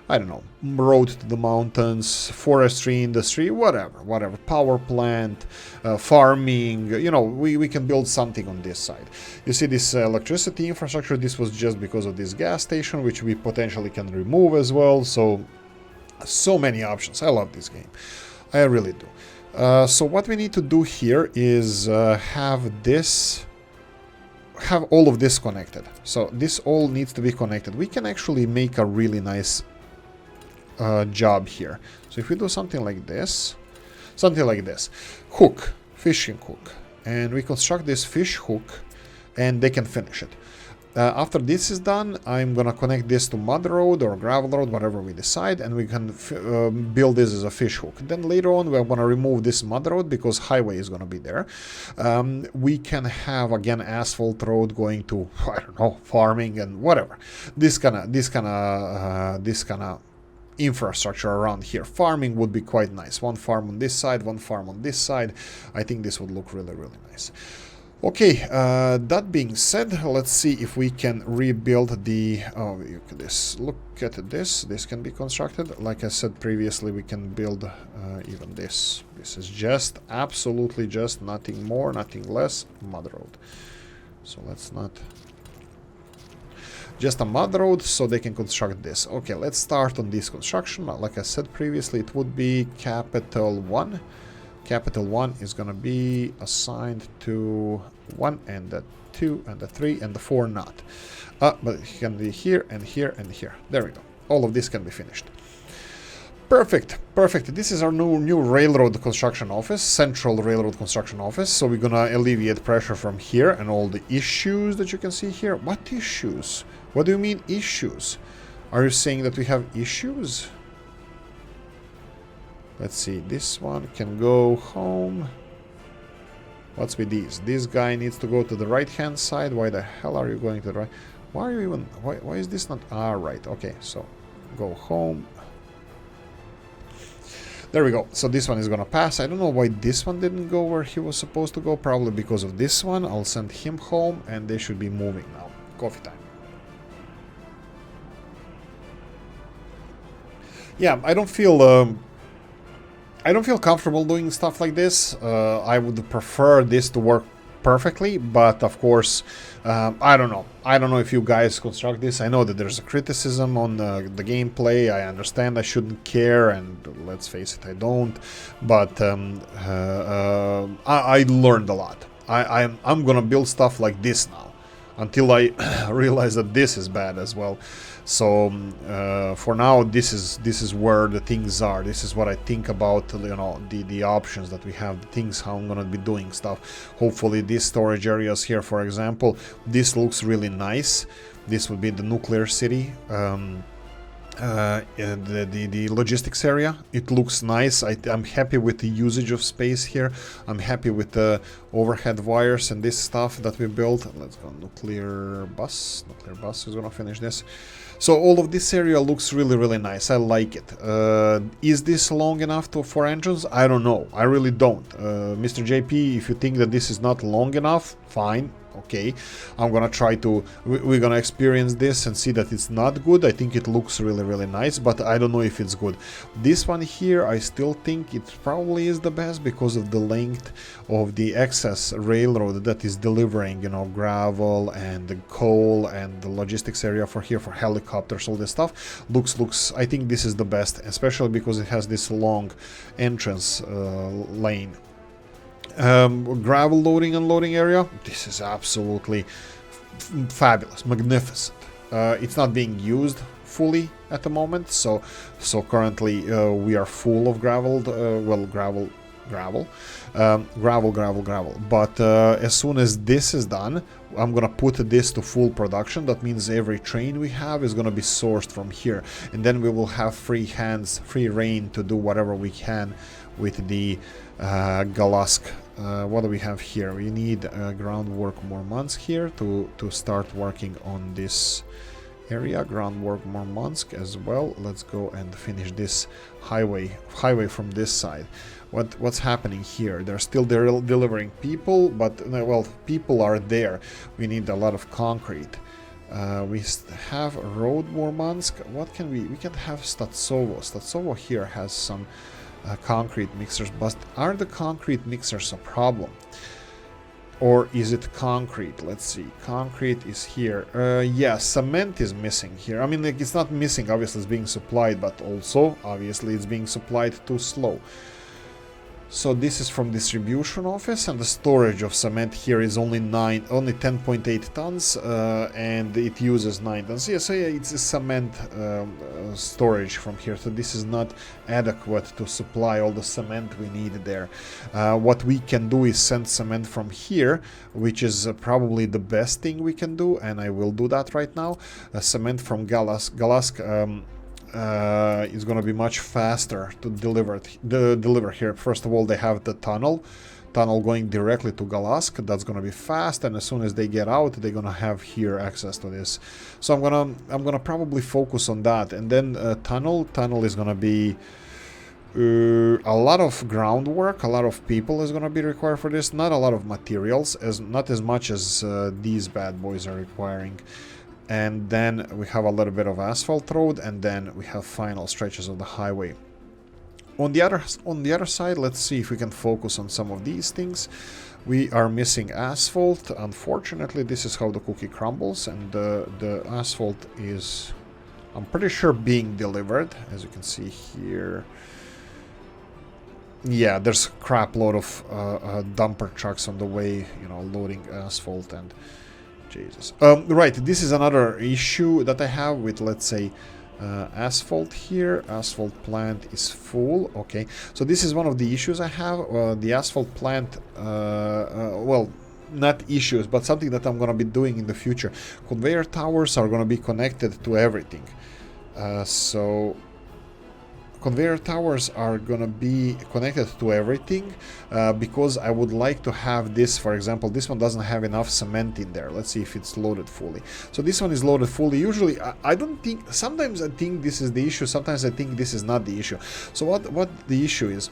I don't know, road to the mountains, forestry, industry, whatever. Power plant, farming, you know, we can build something on this side. You see this electricity infrastructure, this was just because of this gas station, which we potentially can remove as well. So many options. I love this game. I really do. So what we need to do here is have all of this connected. So this all needs to be connected. We can actually make a really nice job here. So if we do something like this, hook, fishing hook, and we construct this fish hook, and they can finish it. After this is done, I'm gonna connect this to mud road or gravel road, whatever we decide, and we can build this as a fish hook. Then later on, we're gonna remove this mud road because highway is gonna be there. We can have again asphalt road going to, I don't know, farming and whatever. This kind of infrastructure around here. Farming would be quite nice. One farm on this side, one farm on this side. I think this would look really nice. Okay, that being said, let's see if we can rebuild the... Oh, look at this. This can be constructed. Like I said previously, we can build even this. This is just, absolutely just, nothing more, nothing less, mud road. So let's not... Just a mud road, so they can construct this. Okay, let's start on this construction. Like I said previously, it would be capital 1. Capital 1 is going to be assigned to 1 and the 2 and the 3 and the 4 not. But it can be here and here and here. There we go. All of this can be finished. Perfect, perfect. This is our new railroad construction office, central railroad construction office. So we're gonna alleviate pressure from here and all the issues that you can see here. What issues? What do you mean issues? Are you saying that we have issues? Let's see, this one can go home. What's with these? This guy needs to go to the right hand side. Why the hell are you going to the right? Why are you even, why is this not, right, okay, so go home. There we go. So this one is gonna pass. I don't know why this one didn't go where he was supposed to go. Probably because of this one. I'll send him home and they should be moving now. Coffee time. Yeah, I don't feel comfortable doing stuff like this. I would prefer this to work perfectly, but of course, I don't know. I don't know if you guys construct this. I know that there's a criticism on the gameplay. I understand I shouldn't care, and let's face it, I don't. But I learned a lot. I'm gonna build stuff like this now, until I realize that this is bad as well. So for now, this is where the things are. This is what I think about, you know, the options that we have, the things how I'm gonna be doing stuff. Hopefully these storage areas here, for example, this looks really nice. This would be the nuclear city. The logistics area, it looks nice. I'm happy with the usage of space here. I'm happy with the overhead wires and this stuff that we built. Let's go nuclear bus is gonna finish this. So all of this area looks really nice. I like it. Is this long enough for engines? I don't know. I really don't. Mr. JP, if you think that this is not long enough, fine. Okay, I'm gonna try to, we're gonna experience this and see that it's not good. I think it looks really nice, but I don't know if it's good. This one here, I still think it probably is the best because of the length of the excess railroad that is delivering, you know, gravel and the coal and the logistics area for here for helicopters, all this stuff. Looks, I think this is the best, especially because it has this long entrance lane. Gravel loading and unloading area, this is absolutely fabulous, magnificent. It's not being used fully at the moment, so currently we are full of gravel, gravel. But as soon as this is done, I'm gonna put this to full production. That means every train we have is gonna be sourced from here, and then we will have free hands, free reign to do whatever we can with the Galask. What do we have here? We need groundwork more months here to start working on this area. Groundwork more months as well. Let's go and finish this highway from this side. What's happening here? They're still delivering people, but well, people are there. We need a lot of concrete. We have road Murmansk. What can we can have Statsovo. Statsovo here has some concrete mixers, but are the concrete mixers a problem? Or is it concrete? Let's see. Concrete is here. Yeah, cement is missing here. I mean, like, it's not missing, obviously it's being supplied, but also, obviously, it's being supplied too slow. So this is from distribution office, and the storage of cement here is only 10.8 tons, and it uses 9 tons. Yeah, so yeah, it's a cement storage from here. So this is not adequate to supply all the cement we need there. What we can do is send cement from here, which is probably the best thing we can do, and I will do that right now. Cement from Galask. Is going to be much faster to deliver here. First of all, they have the tunnel going directly to Galask. That's going to be fast, and as soon as they get out, they're going to have here access to this. So I'm gonna probably focus on that, and then tunnel is going to be a lot of groundwork, a lot of people is going to be required for this. Not a lot of materials, not as much as these bad boys are requiring. And then we have a little bit of asphalt road, and then we have final stretches of the highway. On the other side, let's see if we can focus on some of these things. We are missing asphalt. Unfortunately, this is how the cookie crumbles, and the asphalt is, I'm pretty sure, being delivered, as you can see here. Yeah, there's a crap load of dumper trucks on the way, you know, loading asphalt and... Jesus. Right, this is another issue that I have with, let's say, Asphalt here. Asphalt plant is full. Okay, so this is one of the issues I have. The asphalt plant, well, not issues, but something that I'm gonna be doing in the future. Conveyor towers are gonna be connected to everything. So conveyor towers are gonna be connected to everything because I would like to have this. For example, this one doesn't have enough cement in there. Let's see if it's loaded fully. So this one is loaded fully. Usually I don't think, sometimes I think this is the issue, sometimes I think this is not the issue. So what the issue is,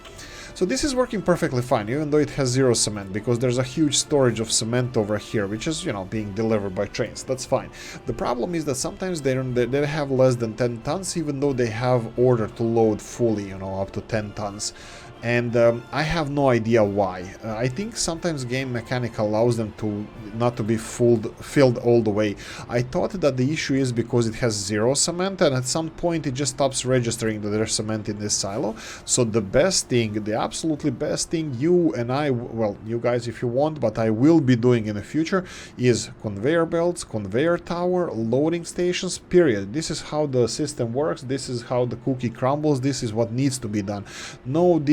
so this is working perfectly fine, even though it has 0 cement, because there's a huge storage of cement over here, which is, you know, being delivered by trains. That's fine. The problem is that sometimes they have less than 10 tons, even though they have order to load fully, you know, up to 10 tons. And I have no idea why. I think sometimes game mechanic allows them to not to be filled all the way. I thought that the issue is because it has 0 cement, and at some point it just stops registering that there's cement in this silo. So the best thing, the absolutely best thing you and I, well, you guys if you want, but I will be doing in the future, is conveyor belts, conveyor tower, loading stations, period. This is how the system works. This is how the cookie crumbles. This is what needs to be done. No,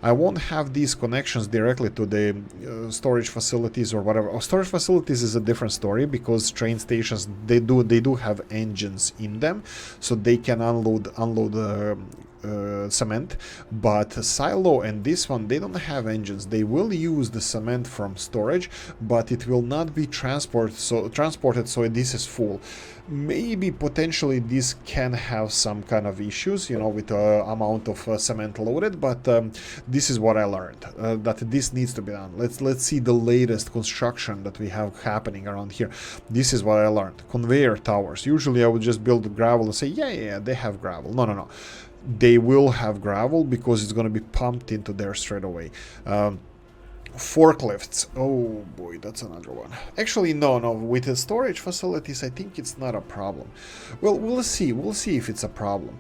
I won't have these connections directly to the storage facilities or whatever. Storage facilities is a different story, because train stations, they do have engines in them, so they can unload cement. But silo and this one, they don't have engines. They will use the cement from storage, but it will not be transported so this is full. Maybe potentially this can have some kind of issues, you know, with the amount of cement loaded, but this is what I learned, that this needs to be done. Let's see the latest construction that we have happening around here. This is what I learned. Conveyor towers. Usually I would just build gravel and say, yeah, they have gravel. No. They will have gravel because it's going to be pumped into there straight away. Forklifts. Oh boy, that's another one. Actually, no. With the storage facilities, I think it's not a problem. Well, we'll see if it's a problem.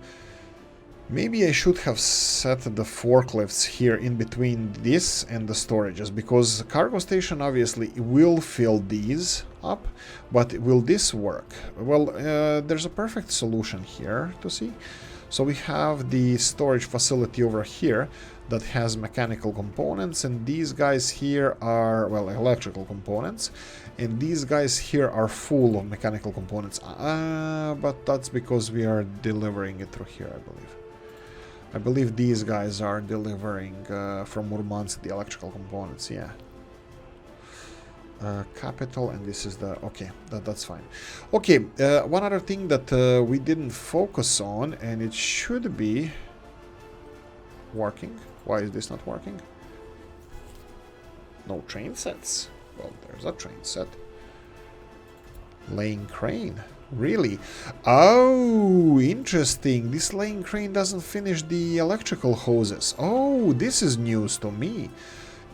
Maybe I should have set the forklifts here in between this and the storages, because the cargo station obviously will fill these up, but will this work? Well, there's a perfect solution here to see. So we have the storage facility over here that has mechanical components, and these guys here are, well, electrical components, and these guys here are full of mechanical components. But that's because we are delivering it through here, I believe. I believe these guys are delivering from Murmansk the electrical components, yeah. Capital, and this is the, okay, that's fine. Okay, one other thing that we didn't focus on, and it should be working. Why is this not working? No train sets. Well, there's a train set. Laying crane. Really? Oh, interesting. This laying crane doesn't finish the electrical hoses. Oh, this is news to me.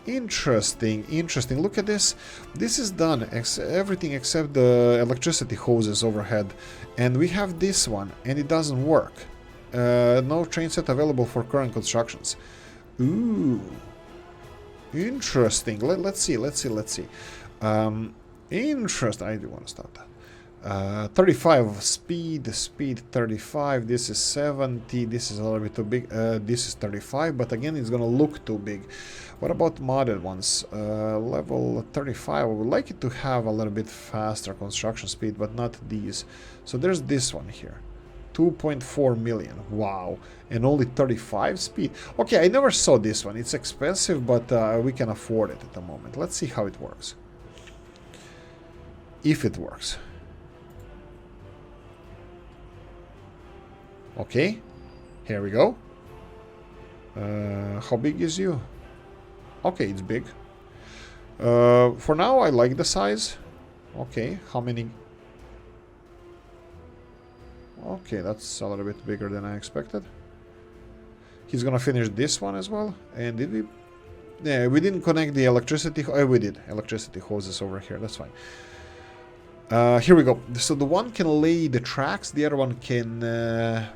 Interesting. Look at this. This is done. Everything except the electricity hoses overhead. And we have this one, and it doesn't work. No train set available for current constructions. Ooh. Interesting. Let's see. Interesting. I do want to stop that. 35 speed 35. This is 70. This is a little bit too big. This is 35, but again it's gonna look too big. What about modded ones? Level 35. I would like it to have a little bit faster construction speed, but not these. So there's this one here, 2.4 million. Wow. And only 35 speed. Okay, I never saw this one. It's expensive, but we can afford it at the moment. Let's see how it works, if it works. Okay, here we go. How big is you? Okay, it's big. For now, I like the size. Okay, how many? Okay, that's a little bit bigger than I expected. He's gonna finish this one as well. And did we? Yeah, we didn't connect the electricity. Oh, we did. Electricity hoses over here. That's fine. Here we go. So the one can lay the tracks, the other one can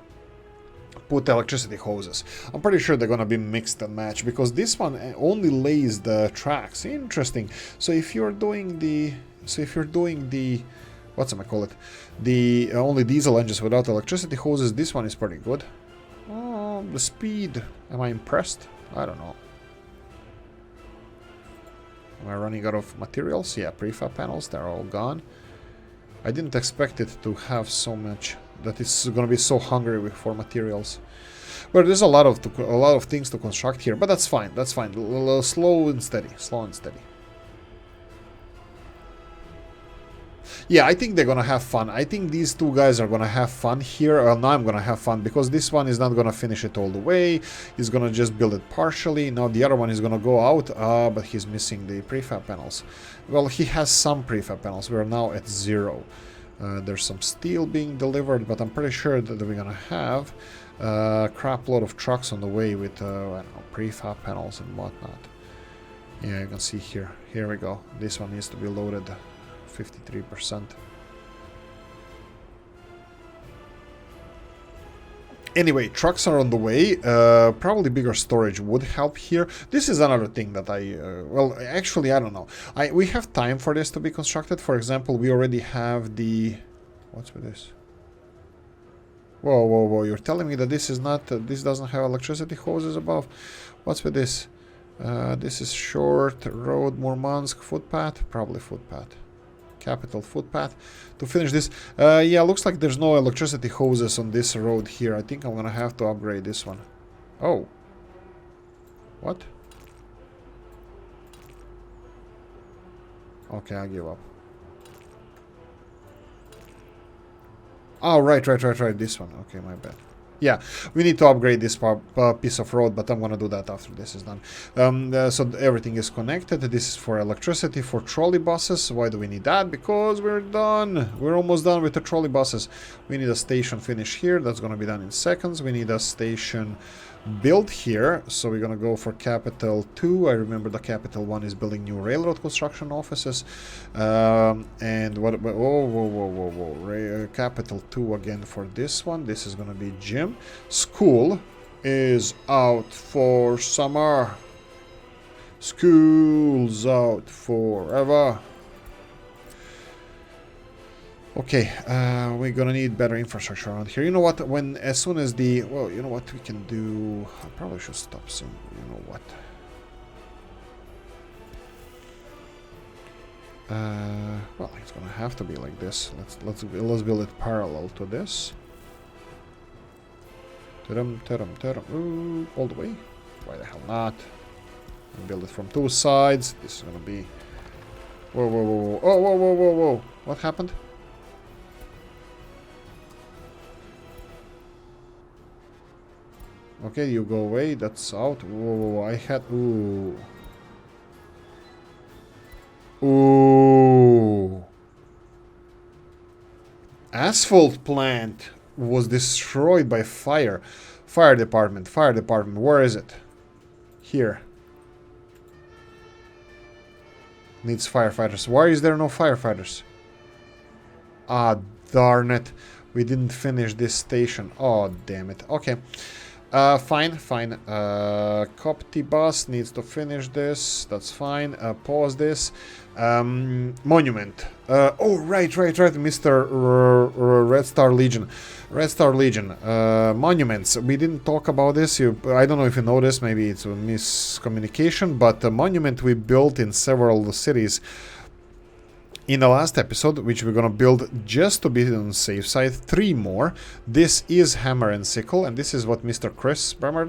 put electricity hoses. I'm pretty sure they're gonna be mixed and matched, because this one only lays the tracks. Interesting. So if you're doing the what's am I call it? The only diesel engines without electricity hoses. This one is pretty good. Oh, the speed. Am I impressed? I don't know. Am I running out of materials? Yeah, prefab panels, they're all gone. I didn't expect it to have so much, that it's going to be so hungry for materials. But there's a lot of things to construct here, but that's fine. That's fine. Slow and steady. Slow and steady. Yeah, I think they're gonna have fun. I think these two guys are gonna have fun here. Well, now I'm gonna have fun because this one is not gonna finish it all the way. He's gonna just build it partially. Now the other one is gonna go out, but he's missing the prefab panels. Well, he has some prefab panels. We're now at 0. There's some steel being delivered, but I'm pretty sure that we're gonna have a crap load of trucks on the way with I don't know, prefab panels and whatnot. Yeah, you can see here. Here we go. This one needs to be loaded. 53%. Anyway, trucks are on the way. Probably bigger storage would help here. This is another thing that well, actually, I don't know. We have time for this to be constructed. For example, we already have the... What's with this? Whoa, whoa, whoa. You're telling me that this is not... this doesn't have electricity hoses above? What's with this? This is short road, Murmansk footpath. Probably footpath. Capital footpath to finish this. Yeah, looks like there's no electricity hoses on this road here. I think I'm gonna have to upgrade this one. Oh. What? Okay, I give up. Oh, right. This one. Okay, my bad. Yeah, we need to upgrade this piece of road, but I'm gonna do that after this is done. So everything is connected. This is for electricity, for trolley buses. Why do we need that? Because we're done. We're almost done with the trolley buses. We need a station finish here. That's gonna be done in seconds. We need a station built here, so we're gonna go for capital 2. I remember the capital 1 is building new railroad construction offices, and what about capital 2 again for this one. This is gonna be gym. School is out for summer. School's out forever. Okay, we're gonna need better infrastructure around here. You know what? As soon as the... Well, you know what we can do? I probably should stop soon. You know what? Well, it's gonna have to be like this. Let's build it parallel to this. Ooh, all the way. Why the hell not? And build it from 2 sides. This is gonna be... Whoa, whoa, whoa, whoa. Oh, whoa, whoa, whoa, whoa. What happened? Okay, you go away. That's out. Whoa, I had... Ooh. Ooh. Asphalt plant was destroyed by fire. Fire department. Where is it? Here. Needs firefighters. Why is there no firefighters? Ah, darn it. We didn't finish this station. Oh, damn it. Okay. Fine. Copty bus needs to finish this. That's fine. Pause this. Monument. Oh, right. Mr. Red Star Legion. Monuments. We didn't talk about this. I don't know if you noticed. Maybe it's a miscommunication. But the monument we built in several cities in the last episode, which we're gonna build just to be on the safe side, 3 more. This is Hammer and Sickle, and this is what Mr. Chris Bremer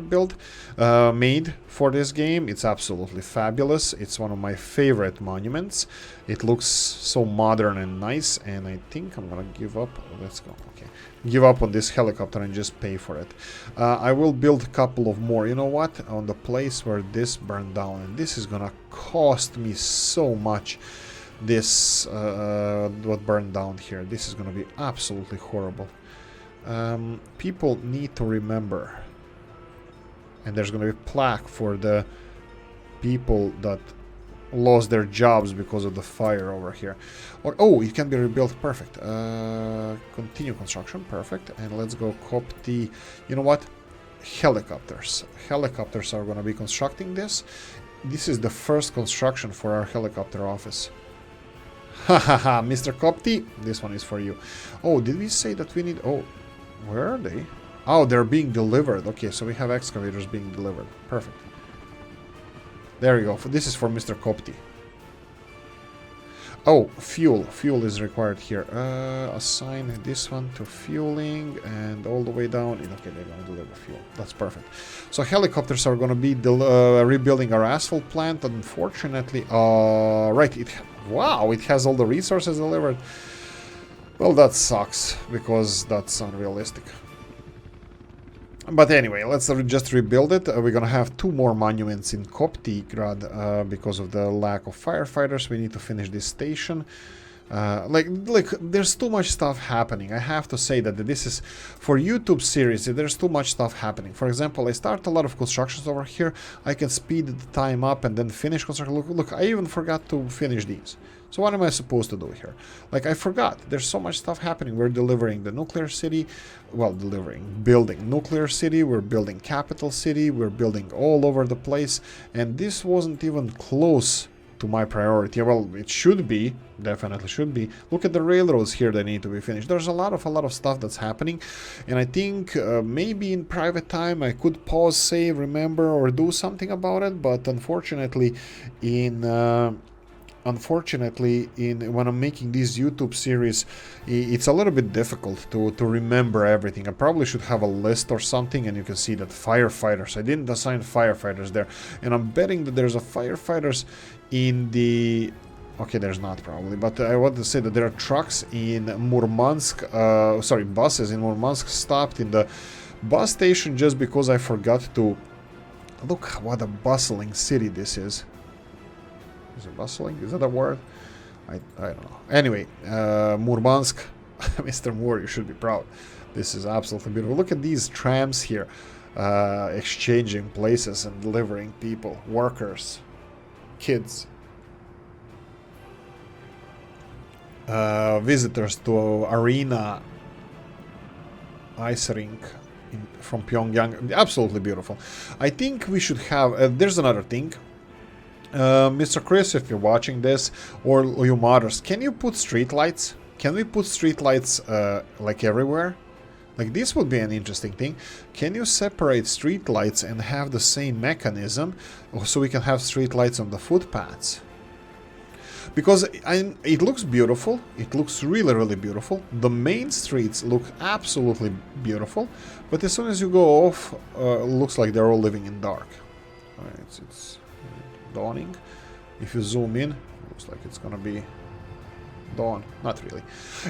made for this game. It's absolutely fabulous. It's one of my favorite monuments. It looks so modern and nice, and I think I'm gonna give up. Let's go. Okay, give up on this helicopter and just pay for it. I will build a couple of more. You know what? On the place where this burned down, and this is gonna cost me so much. This what burned down here. This is gonna be absolutely horrible. People need to remember, and there's gonna be a plaque for the people that lost their jobs because of the fire over here. Or oh, it can be rebuilt. Perfect. Continue construction. Perfect. And let's go cop the... You know what? Helicopters are gonna be constructing this. This is the first construction for our helicopter office. Ha ha ha, Mr. Copti, this one is for you. Oh, did we say that we need... Oh, where are they? Oh, they're being delivered. Okay, so we have excavators being delivered. Perfect. There you go. This is for Mr. Copti. Oh, fuel. Fuel is required here. Assign this one to fueling and all the way down. Okay, they're going to deliver fuel. That's perfect. So helicopters are going to be rebuilding our asphalt plant. Unfortunately, right. Wow, it has all the resources delivered. Well, that sucks because that's unrealistic. But anyway, let's just rebuild it. We're gonna have 2 more monuments in Koptigrad because of the lack of firefighters. We need to finish this station. Like, there's too much stuff happening. I have to say that this is, for YouTube series, there's too much stuff happening. For example, I start a lot of constructions over here. I can speed the time up and then finish construction. Look, I even forgot to finish these. So what am I supposed to do here? Like, I forgot. There's so much stuff happening. We're delivering the nuclear city. Well, building nuclear city. We're building capital city. We're building all over the place. And this wasn't even close to my priority. Well, it should be. Definitely should be. Look at the railroads here that need to be finished. There's a lot of stuff that's happening. And I think maybe in private time I could pause, save, remember, or do something about it. But unfortunately, when I'm making this YouTube series, it's a little bit difficult to remember everything. I probably should have a list or something, and you can see that firefighters, I didn't assign firefighters there, and I'm betting that there's a firefighters in the... Okay, there's not probably, but I want to say that there are trucks in Murmansk, buses in Murmansk stopped in the bus station just because I forgot to... Look what a bustling city this is. Is it bustling? Is that a word? I don't know. Anyway, Murmansk, Mr. Moore, you should be proud. This is absolutely beautiful. Look at these trams here, exchanging places and delivering people, workers, kids, visitors to Arena Ice Rink from Pyongyang. Absolutely beautiful. I think we should have... there's another thing. Mr. Chris, if you're watching this, or you modders, can you put streetlights? Can we put streetlights like everywhere? Like, this would be an interesting thing. Can you separate streetlights and have the same mechanism so we can have streetlights on the footpaths? Because it looks beautiful. It looks really, really beautiful. The main streets look absolutely beautiful, but as soon as you go off, it looks like they're all living in dark. Alright, it's dawning. If you zoom in, looks like it's gonna be dawn. Not really.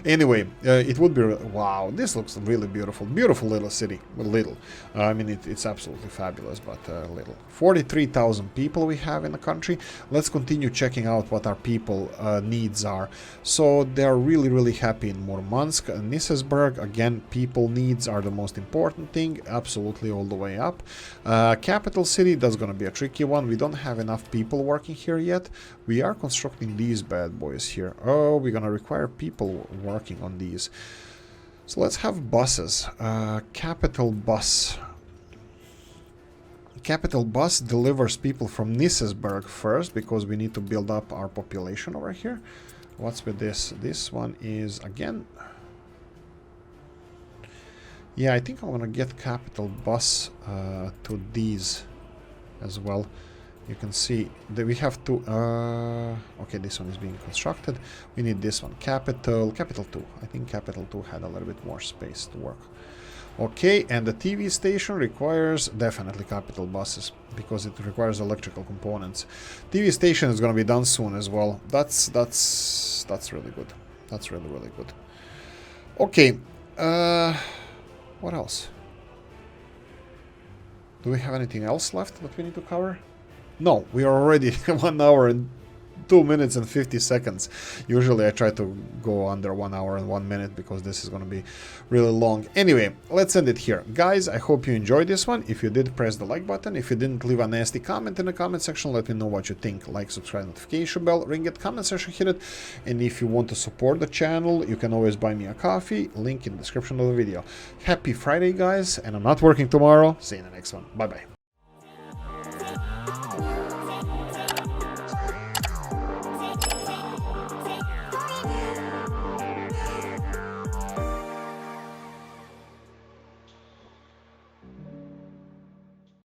Anyway, it would be... Wow, this looks really beautiful. Beautiful little city. Well, little. I mean, it's absolutely fabulous, but little. 43,000 people we have in the country. Let's continue checking out what our people needs are. So they're really, really happy in Murmansk and Nisesburg. Again, people needs are the most important thing. Absolutely all the way up. Capital city, that's going to be a tricky one. We don't have enough people working here yet. We are constructing these bad boys here. Oh, we're gonna require people working on these. So let's have buses. Capital bus. Capital bus delivers people from Nisesburg first, because we need to build up our population over here. What's with this? This one is, again... Yeah, I think I'm gonna get capital bus to these as well. You can see that we have to... okay, this one is being constructed. We need this one. Capital 2. I think Capital 2 had a little bit more space to work. Okay, and the TV station requires definitely capital buses, because it requires electrical components. TV station is going to be done soon as well. That's really good. That's really, really good. Okay, what else? Do we have anything else left that we need to cover? No, we are already 1 hour and 2 minutes and 50 seconds. Usually I try to go under 1 hour and 1 minute, because this is going to be really long. Anyway, let's end it here. Guys, I hope you enjoyed this one. If you did, press the like button. If you didn't, leave a nasty comment in the comment section. Let me know what you think. Like, subscribe, notification bell, ring it, comment section, hit it. And if you want to support the channel, you can always buy me a coffee. Link in the description of the video. Happy Friday, guys. And I'm not working tomorrow. See you in the next one. Bye-bye.